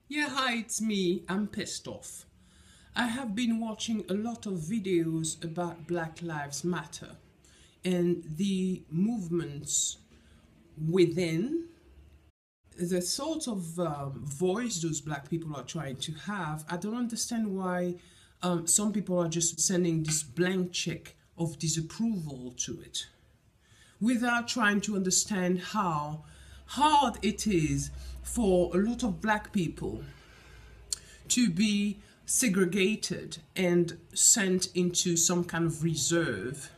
Yeah, hi, it's me. I'm pissed off. I have been watching a lot of videos about Black Lives Matter and the movements within, the sort of voice those black people are trying to have. I don't understand why some people are just sending this blank check of disapproval to it without trying to understand how hard it is for a lot of black people to be segregated and sent into some kind of reserve,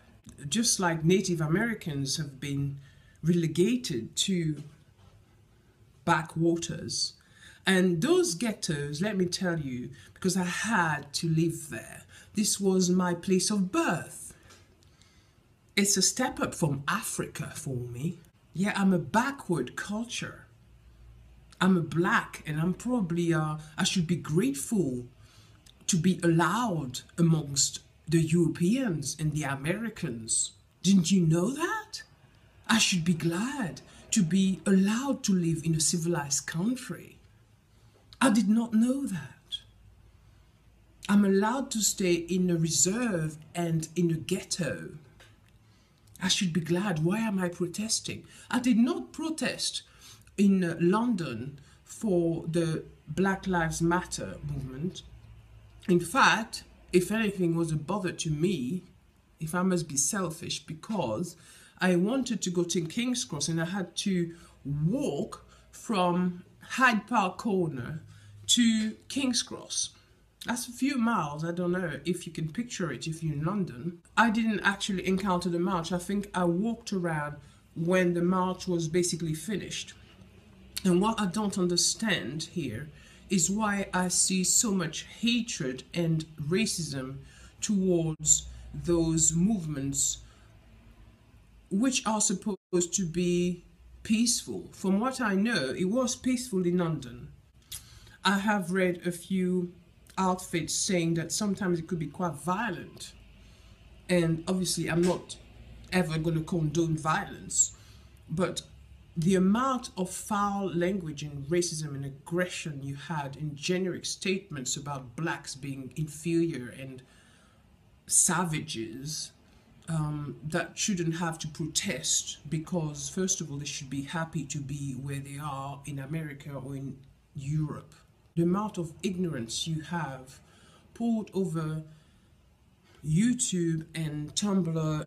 just like Native Americans have been relegated to backwaters. And those ghettos, let me tell you, because I had to live there, this was my place of birth. It's a step up from Africa for me. Yeah, I'm a backward culture. I'm a black, and I'm probably, I should be grateful to be allowed amongst the Europeans and the Americans. Didn't you know that? I should be glad to be allowed to live in a civilized country. I did not know that. I'm allowed to stay in a reserve and in a ghetto. I should be glad. Why am I protesting? I did not protest in London for the Black Lives Matter movement. In fact, if anything was a bother to me, if I must be selfish, because I wanted to go to King's Cross and I had to walk from Hyde Park Corner to King's Cross. That's a few miles. I don't know if you can picture it if you're in London. I didn't actually encounter the march. I think I walked around when the march was basically finished. And what I don't understand here is why I see so much hatred and racism towards those movements, which are supposed to be peaceful. From what I know, it was peaceful in London. I have read a few outfits saying that sometimes it could be quite violent. And obviously, I'm not ever going to condone violence, but the amount of foul language and racism and aggression you had in generic statements about blacks being inferior and savages, that shouldn't have to protest because, first of all, they should be happy to be where they are in America or in Europe. The amount of ignorance you have poured over YouTube and Tumblr,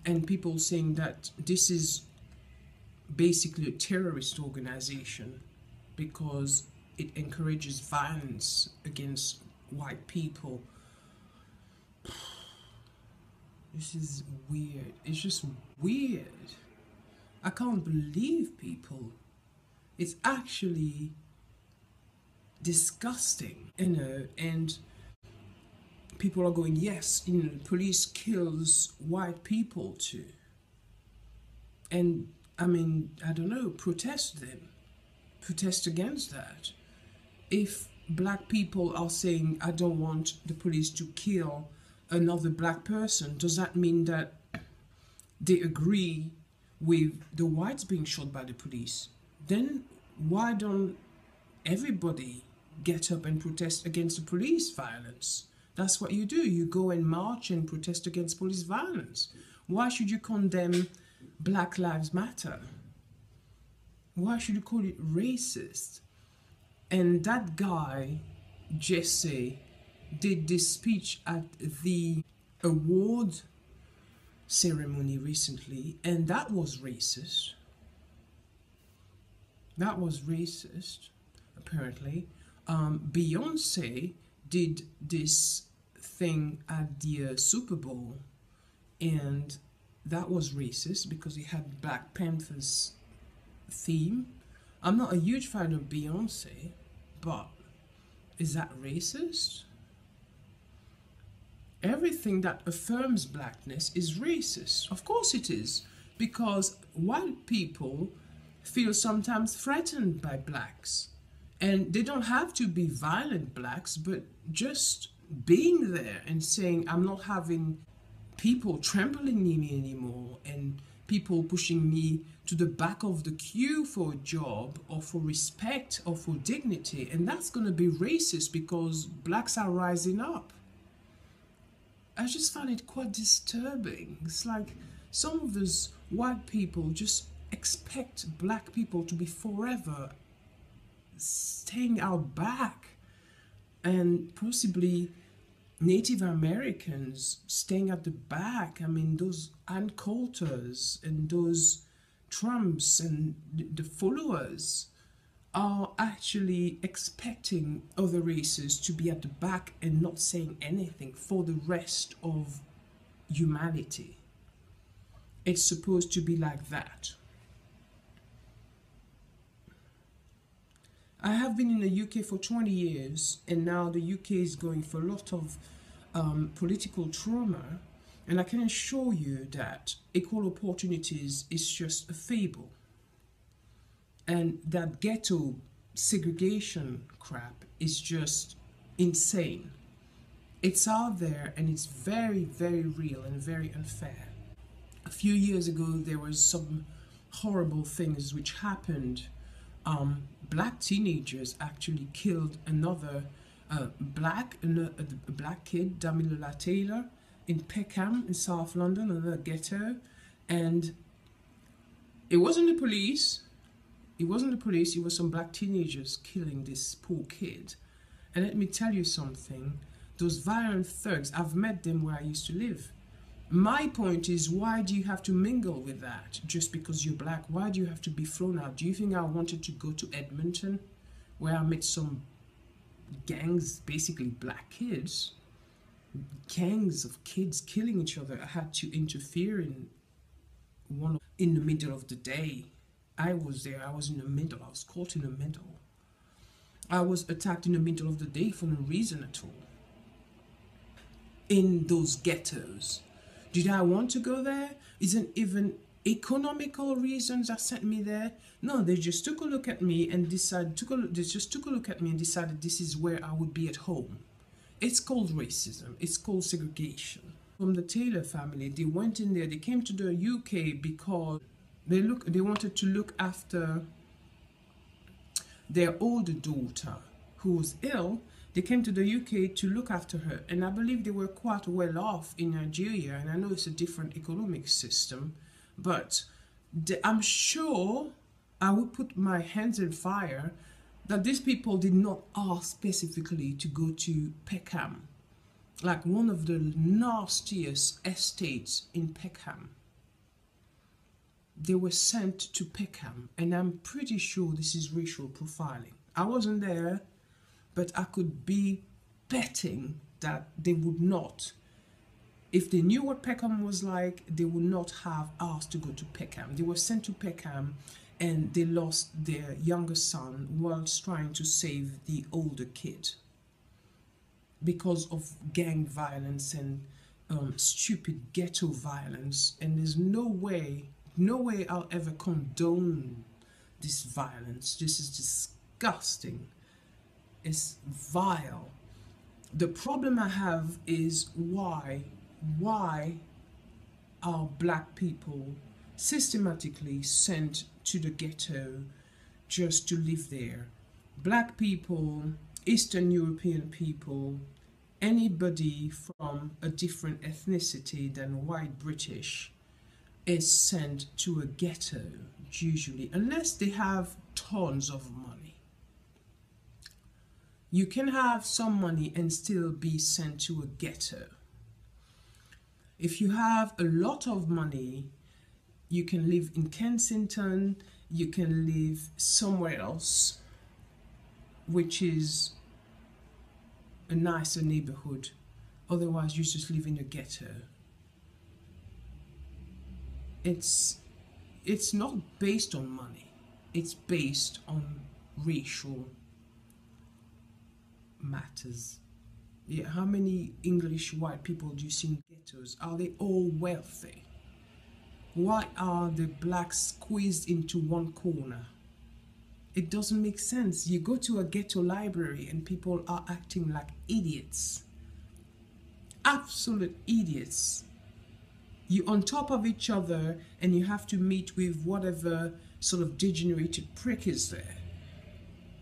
and people saying that this is basically a terrorist organization because it encourages violence against white people. This is weird. It's just weird. I can't believe people. It's actually disgusting, and people are going, yes, police kills white people too. And I mean, I don't know, protest then. Protest against that. If black people are saying, I don't want the police to kill another black person, does that mean that they agree with the whites being shot by the police? Then why don't everybody get up and protest against the police violence? That's what you do. You go and march and protest against police violence. Why should you condemn Black Lives Matter? Why should you call it racist? And that guy, Jesse, did this speech at the award ceremony recently, and that was racist. That was racist, apparently. Beyonce did this thing at the Super Bowl, and that was racist because it had Black Panther's theme. I'm not a huge fan of Beyonce, but is that racist? Everything that affirms blackness is racist. Of course it is, because white people feel sometimes threatened by blacks. And they don't have to be violent blacks, but just being there and saying, I'm not having people trampling me anymore and people pushing me to the back of the queue for a job or for respect or for dignity. And that's going to be racist because blacks are rising up. I just find it quite disturbing. It's like some of those white people just expect black people to be forever staying out back, and possibly Native Americans staying at the back. I mean, those Ann Coulters and those Trumps and the followers are actually expecting other races to be at the back and not saying anything for the rest of humanity. It's supposed to be like that. I have been in the UK for 20 years, and now the UK is going for a lot of political trauma, and I can assure you that equal opportunities is just a fable. And that ghetto segregation crap is just insane. It's out there and it's very, very real and very unfair. A few years ago, there was some horrible things which happened. Black teenagers actually killed another black kid, Damilola Taylor, in Peckham in South London, another ghetto. And it wasn't the police. It wasn't the police. It was some black teenagers killing this poor kid. And let me tell you something. Those violent thugs, I've met them where I used to live. My point is, why do you have to mingle with that just because you're black? Why do you have to be thrown out? Do you think I wanted to go to Edmonton, where I met some gangs, basically black kids, gangs of kids killing each other? I had to interfere in the middle of the day. I was there. I was in the middle. I was caught in the middle. I was attacked in the middle of the day for no reason at all. In those ghettos. Did I want to go there? Isn't even economical reasons that sent me there? No, they just took a look at me and decided this is where I would be at home. It's called racism. It's called segregation. From the Taylor family, they went in there. They came to the UK because they wanted to look after their older daughter who was ill. They came to the UK to look after her, and I believe they were quite well off in Nigeria, and I know it's a different economic system, but I'm sure I would put my hands in fire that these people did not ask specifically to go to Peckham, like one of the nastiest estates in Peckham. They were sent to Peckham, and I'm pretty sure this is racial profiling. I wasn't there, but I could be betting that they would not. If they knew what Peckham was like, they would not have asked to go to Peckham. They were sent to Peckham and they lost their younger son whilst trying to save the older kid because of gang violence and stupid ghetto violence. And there's no way I'll ever condone this violence. This is disgusting. It's vile. The problem I have is why are black people systematically sent to the ghetto just to live there? Black people, Eastern European people, anybody from a different ethnicity than white British is sent to a ghetto usually, unless they have tons of money. You can have some money and still be sent to a ghetto. If you have a lot of money, you can live in Kensington, you can live somewhere else, which is a nicer neighborhood. Otherwise, you just live in a ghetto. It's not based on money. It's based on racial matters. Yeah, how many English white people do you see in ghettos? Are they all wealthy? Why are the blacks squeezed into one corner? It doesn't make sense. You go to a ghetto library and people are acting like idiots. Absolute idiots. You're on top of each other and you have to meet with whatever sort of degenerated prick is there.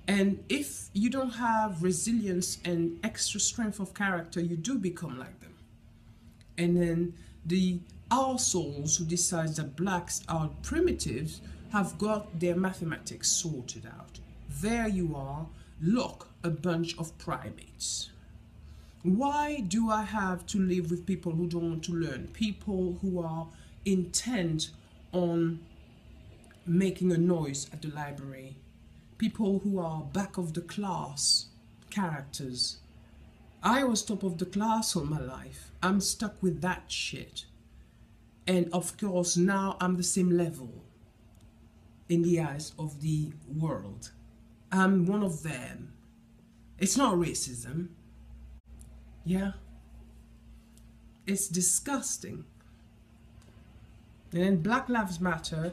And if you don't have resilience and extra strength of character, you do become like them. And then the arseholes who decide that blacks are primitives have got their mathematics sorted out. There you are, look, a bunch of primates. Why do I have to live with people who don't want to learn? People who are intent on making a noise at the library. People who are back of the class characters. I was top of the class all my life. I'm stuck with that shit. And of course, now I'm the same level in the eyes of the world. I'm one of them. It's not racism. Yeah. It's disgusting. And then Black Lives Matter,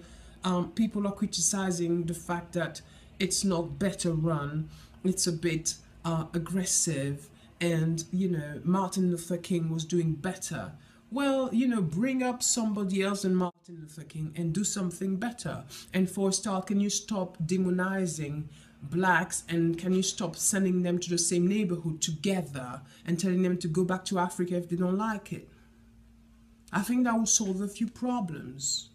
people are criticizing the fact that it's not better run, it's a bit aggressive, and, you know, Martin Luther King was doing better. Well, you know, bring up somebody else than Martin Luther King and do something better. And for a start, can you stop demonizing blacks, and can you stop sending them to the same neighborhood together and telling them to go back to Africa if they don't like it? I think that will solve a few problems.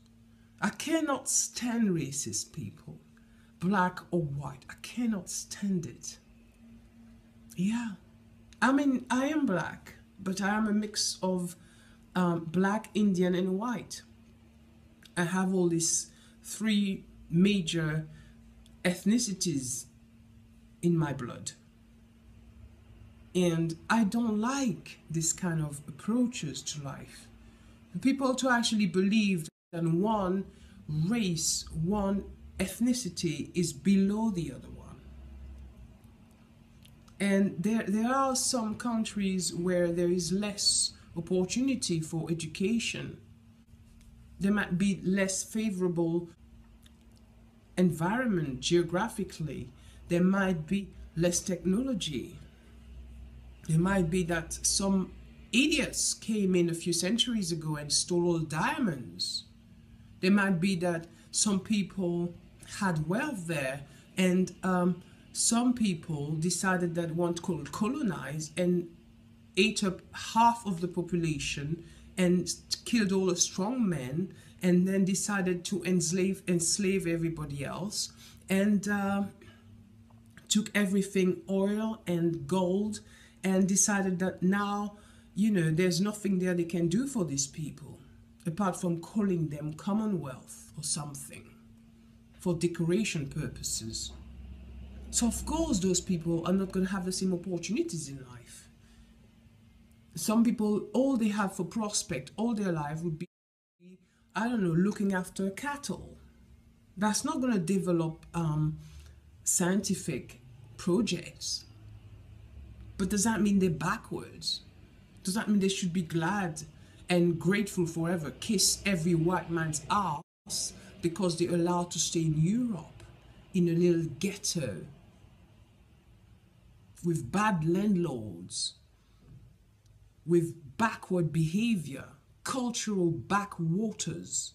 I cannot stand racist people, black or white. I cannot stand it. Yeah. I mean, I am black, but I am a mix of black, Indian, and white. I have all these three major ethnicities in my blood. And I don't like this kind of approaches to life. People to actually believe that one race, one ethnicity is below the other one. And there are some countries where there is less opportunity for education. There might be less favorable environment geographically. There might be less technology. It might be that some idiots came in a few centuries ago and stole all the diamonds. There might be that some people had wealth there, and some people decided that want to colonize and ate up half of the population and killed all the strong men, and then decided to enslave everybody else, and took everything, oil and gold, and decided that now, you know, there's nothing there they can do for these people apart from calling them Commonwealth or something for decoration purposes. So of course those people are not going to have the same opportunities in life. Some people, all they have for prospect all their life would be, I don't know, looking after cattle. That's not going to develop scientific projects. But does that mean they're backwards? Does that mean they should be glad and grateful forever, kiss every white man's ass because they're allowed to stay in Europe, in a little ghetto, with bad landlords, with backward behavior, cultural backwaters?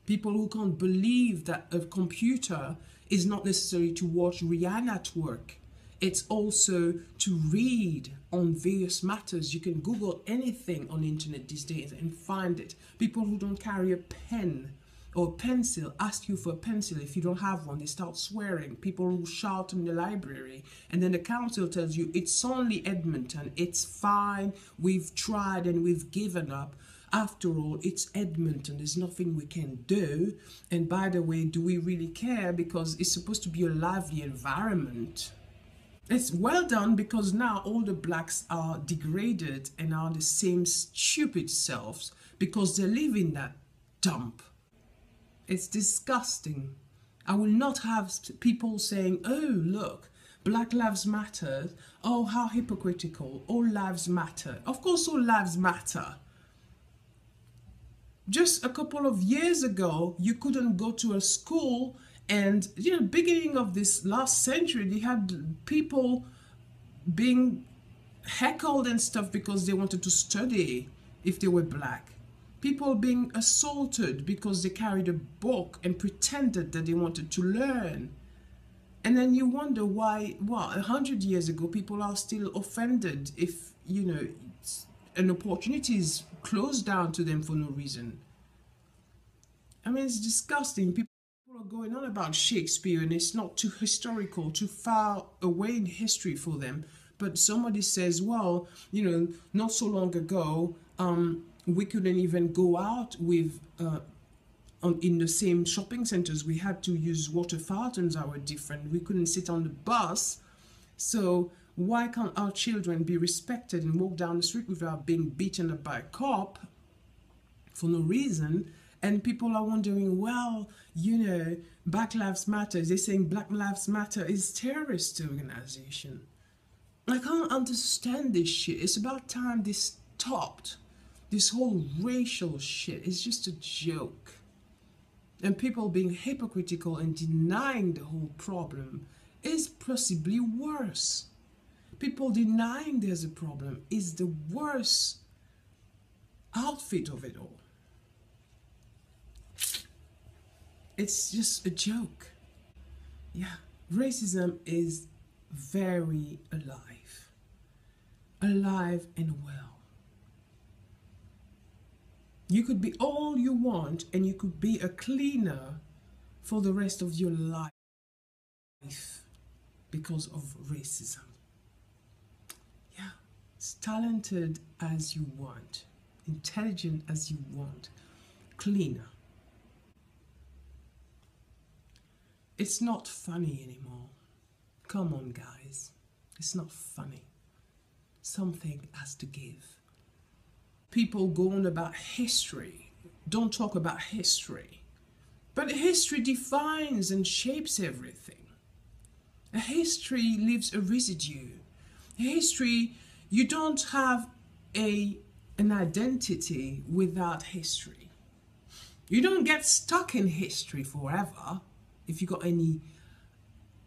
People who can't believe that a computer is not necessary to watch Rihanna at work. It's also to read on various matters. You can Google anything on the internet these days and find it. People who don't carry a pen or a pencil ask you for a pencil. If you don't have one, they start swearing. People who shout in the library, and then the council tells you it's only Edmonton, it's fine, we've tried and we've given up. After all, it's Edmonton, there's nothing we can do. And by the way, do we really care? Because it's supposed to be a lively environment. It's well done, because now all the blacks are degraded and are the same stupid selves because they live in that dump. It's disgusting. I will not have people saying, oh, look, Black Lives Matter. Oh, how hypocritical. All lives matter. Of course, all lives matter. Just a couple of years ago, you couldn't go to a school, and, you know, beginning of this last century, they had people being heckled and stuff because they wanted to study if they were black. People being assaulted because they carried a book and pretended that they wanted to learn. And then you wonder why, 100 years ago, people are still offended if, you know, an opportunity is closed down to them for no reason. I mean, it's disgusting. People are going on about Shakespeare and it's not too historical, too far away in history for them. But somebody says, well, you know, not so long ago, we couldn't even go out with in the same shopping centers. We had to use water fountains that were different. We couldn't sit on the bus. So why can't our children be respected and walk down the street without being beaten up by a cop for no reason? And people are wondering, well, you know, Black Lives Matter. They're saying Black Lives Matter is a terrorist organization. I can't understand this shit. It's about time this stopped. This whole racial shit is just a joke. And people being hypocritical and denying the whole problem is possibly worse. People denying there's a problem is the worst outfit of it all. It's just a joke. Yeah, racism is very alive. Alive and well. You could be all you want and you could be a cleaner for the rest of your life because of racism. Yeah, as talented as you want, intelligent as you want, cleaner. It's not funny anymore. Come on, guys. It's not funny. Something has to give. People go on about history. Don't talk about history. But history defines and shapes everything. A history leaves a residue. A history, you don't have an identity without history. You don't get stuck in history forever if you got any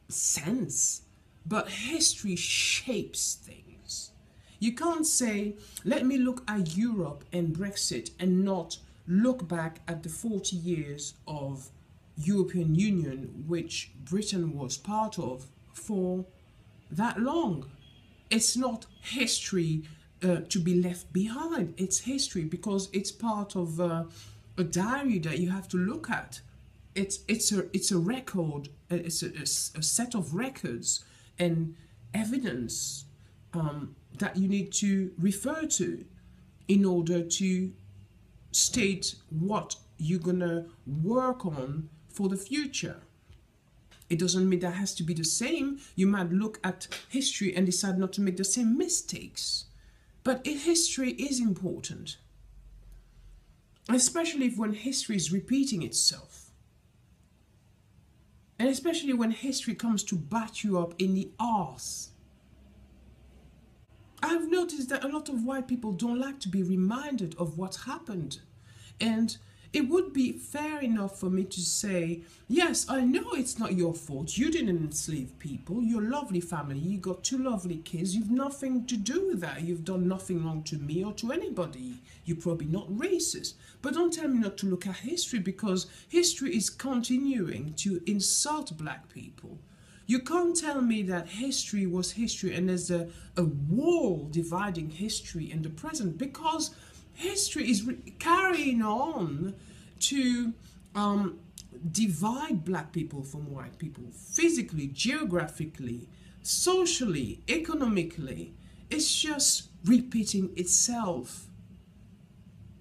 sense. But history shapes things. You can't say, let me look at Europe and Brexit and not look back at the 40 years of European Union, which Britain was part of for that long. It's not history to be left behind. It's history because it's part of a diary that you have to look at. It's a record, it's a set of records and evidence that you need to refer to in order to state what you're gonna work on for the future. It doesn't mean that has to be the same. You might look at history and decide not to make the same mistakes. But history is important, especially when history is repeating itself. And especially when history comes to bat you up in the arse. I've noticed that a lot of white people don't like to be reminded of what happened. And it would be fair enough for me to say, yes, I know it's not your fault. You didn't enslave people. You're a lovely family. You got 2 lovely kids. You've nothing to do with that. You've done nothing wrong to me or to anybody. You're probably not racist. But don't tell me not to look at history, because history is continuing to insult black people. You can't tell me that history was history and there's a wall dividing history and the present, because history is carrying on to divide black people from white people, physically, geographically, socially, economically. It's just repeating itself.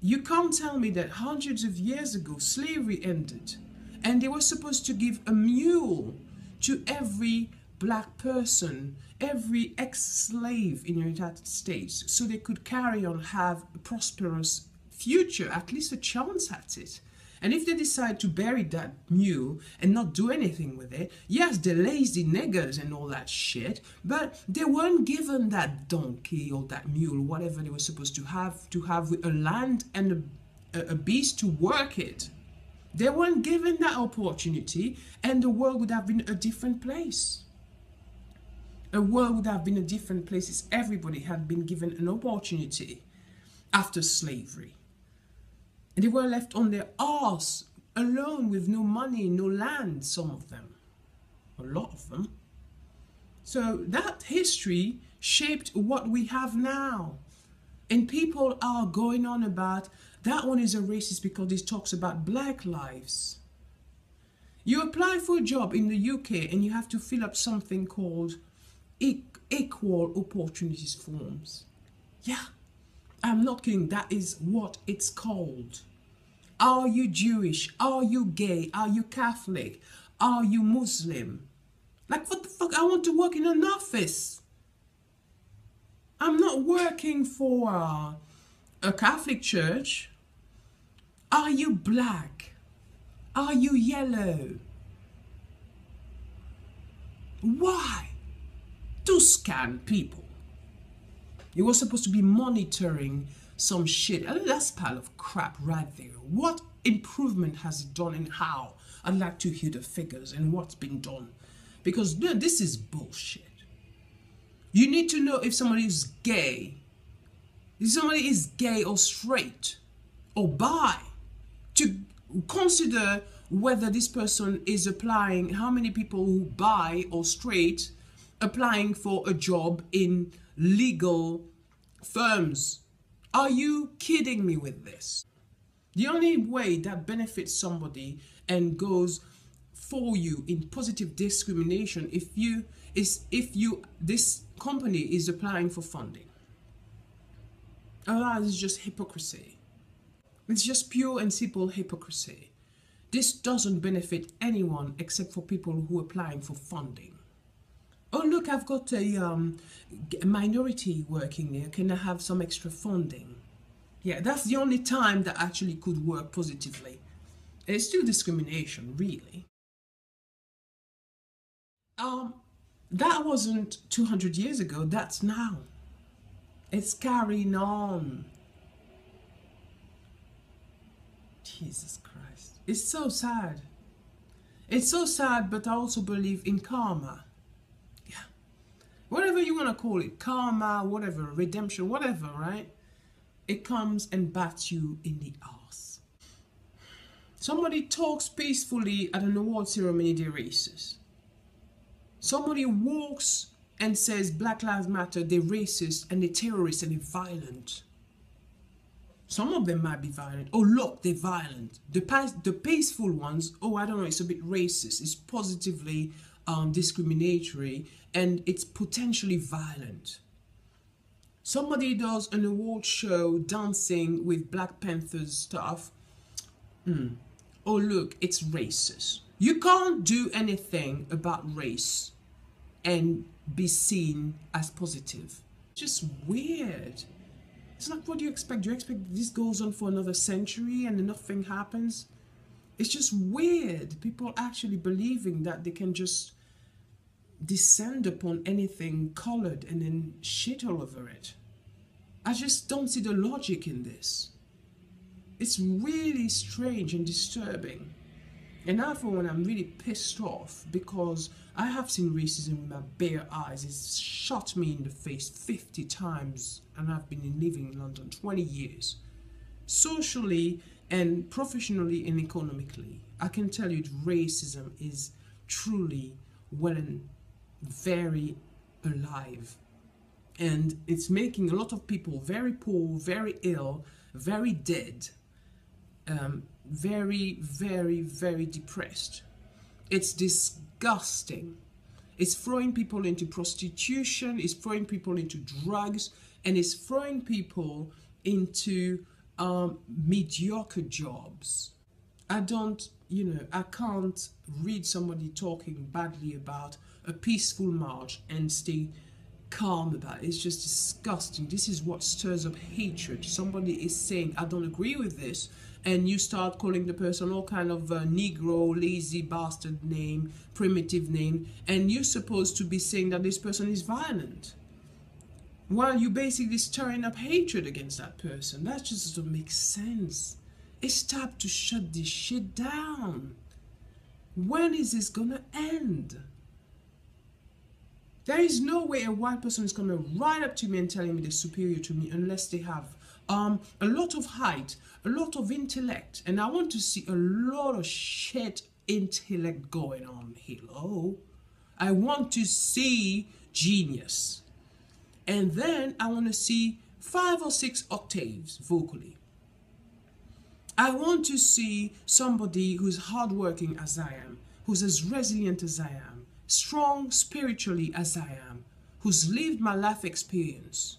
You can't tell me that hundreds of years ago slavery ended and they were supposed to give a mule to every black person, every ex-slave in the United States, so they could carry on, have a prosperous future, at least a chance at it. And if they decide to bury that mule and not do anything with it, yes, they're lazy niggers and all that shit, but they weren't given that donkey or that mule, whatever they were supposed to have with a land and a beast to work it. They weren't given that opportunity, and the world would have been a different place. A world would have been a different place if everybody had been given an opportunity. after slavery. And they were left on their arse, alone with no money, no land, some of them. A lot of them. So that history shaped what we have now. And people are going on about, that one is a racist because it talks about black lives. You apply for a job in the UK and you have to fill up something called equal opportunities forms. Yeah, I'm not kidding, that is what it's called. Are you Jewish? Are you gay? Are you Catholic? Are you Muslim? Like, what the fuck? I want to work in an office. I'm not working for a Catholic church. Are you black? Are you yellow? Why? To scan people. You were supposed to be monitoring some shit. I mean, that's a pile of crap right there. What improvement has it done and how? I'd like to hear the figures and what's been done. Because this is bullshit. You need to know if somebody is gay. If somebody is gay or straight or bi. To consider whether this person is applying, how many people who bi or straight applying for a job in legal firms. Are you kidding me with this? The only way that benefits somebody and goes for you in positive discrimination if this company is applying for funding. Otherwise, it's just hypocrisy. It's just pure and simple hypocrisy. This doesn't benefit anyone except for people who are applying for funding. Oh look, I've got a minority working there. Can I have some extra funding? Yeah, that's the only time that actually could work positively. It's still discrimination, really. That wasn't 200 years ago, that's now. It's carrying on. Jesus Christ. It's so sad. It's so sad, but I also believe in karma. Yeah. Whatever you want to call it, karma, whatever, redemption, whatever, right? It comes and bats you in the ass. Somebody talks peacefully at an award ceremony, they're racist. Somebody walks and says Black Lives Matter, they're racist and they're terrorists and they're violent. Some of them might be violent. Oh look, they're violent. The peaceful ones, oh I don't know, it's a bit racist. It's positively discriminatory and it's potentially violent. Somebody does an award show dancing with Black Panthers stuff. Oh look, it's racist. You can't do anything about race and be seen as positive. Just weird. It's like, what do you expect? Do you expect this goes on for another century and nothing happens? It's just weird. People actually believing that they can just descend upon anything colored and then shit all over it. I just don't see the logic in this. It's really strange and disturbing. And now for when I'm really pissed off because I have seen racism with my bare eyes. It's shot me in the face 50 times and I've been living in London 20 years. Socially and professionally and economically, I can tell you that racism is truly well and very alive. And it's making a lot of people very poor, very ill, very dead. Very, very, very depressed. It's disgusting. It's throwing people into prostitution, it's throwing people into drugs, and it's throwing people into mediocre jobs. I can't read somebody talking badly about a peaceful march and stay calm about it. It's just disgusting. This is what stirs up hatred. Somebody is saying, I don't agree with this, and you start calling the person all kind of Negro, lazy bastard name, primitive name, and you're supposed to be saying that this person is violent, while you're basically stirring up hatred against that person. That just doesn't make sense. It's time to shut this shit down. When is this gonna end? There is no way a white person is coming right up to me and telling me they're superior to me unless they have a lot of height, a lot of intellect, and I want to see a lot of shit intellect going on. Hello, I want to see genius, and then I want to see 5 or 6 octaves vocally. I want to see somebody who's hardworking as I am, who's as resilient as I am, strong spiritually as I am, who's lived my life experience.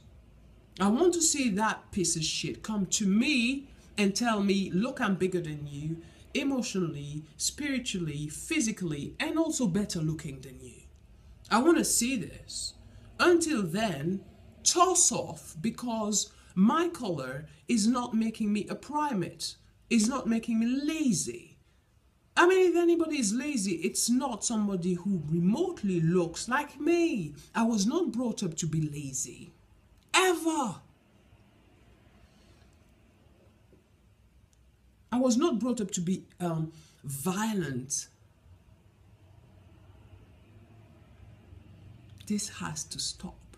I want to see that piece of shit come to me and tell me, look, I'm bigger than you, emotionally, spiritually, physically, and also better looking than you. I want to see this. Until then, toss off, because my color is not making me a primate. It's not making me lazy. I mean, if anybody is lazy, it's not somebody who remotely looks like me. I was not brought up to be lazy. Ever. I was not brought up to be violent. This has to stop.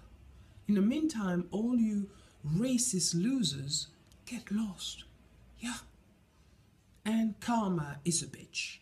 In the meantime, all you racist losers get lost. Yeah. And karma is a bitch.